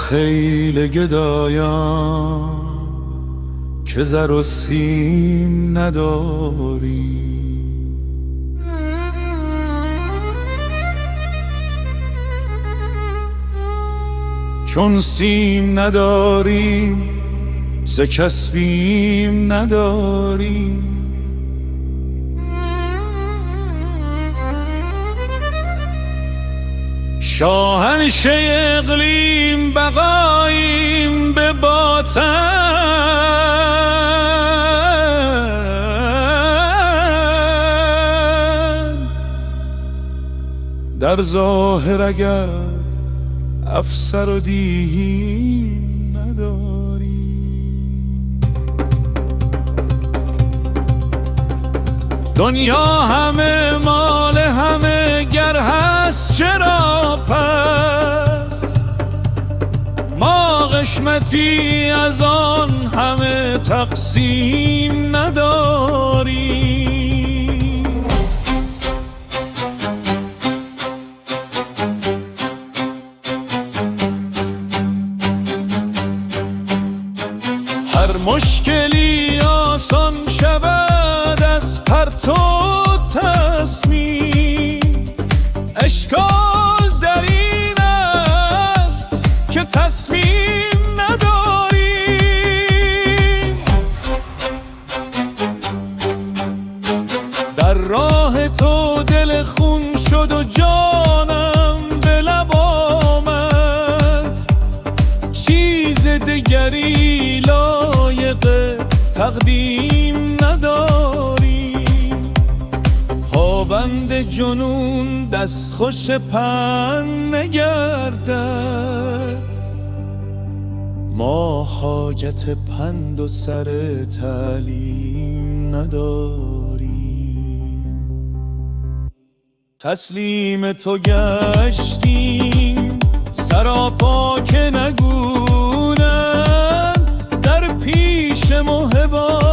خیل گدایان که زر و سیم نداری. چون سیم نداریم ز کسبیم نداریم. شاهنشه اقلیم بقاییم به باطن. در ظاهر اگر افسر و دیهیم نداریم. دنیا همه مال همه گر هست چرا پس ما قسمتی از آن همه تقسیم نداریم. هر مشکلی آسان شود از پرتو تصمیم. اشکال در این است که تصمیم نداریم. در راه تو دل خون شد و جانم به لب آمد. چیز دگری لایق تقدیم نداریم. پابند جنون دستخوش پند نگردد. ما حاجت پند و سر تعلیم نداریم. تسلیم تو گشتیم سراپا که نگونم در پیش محبان.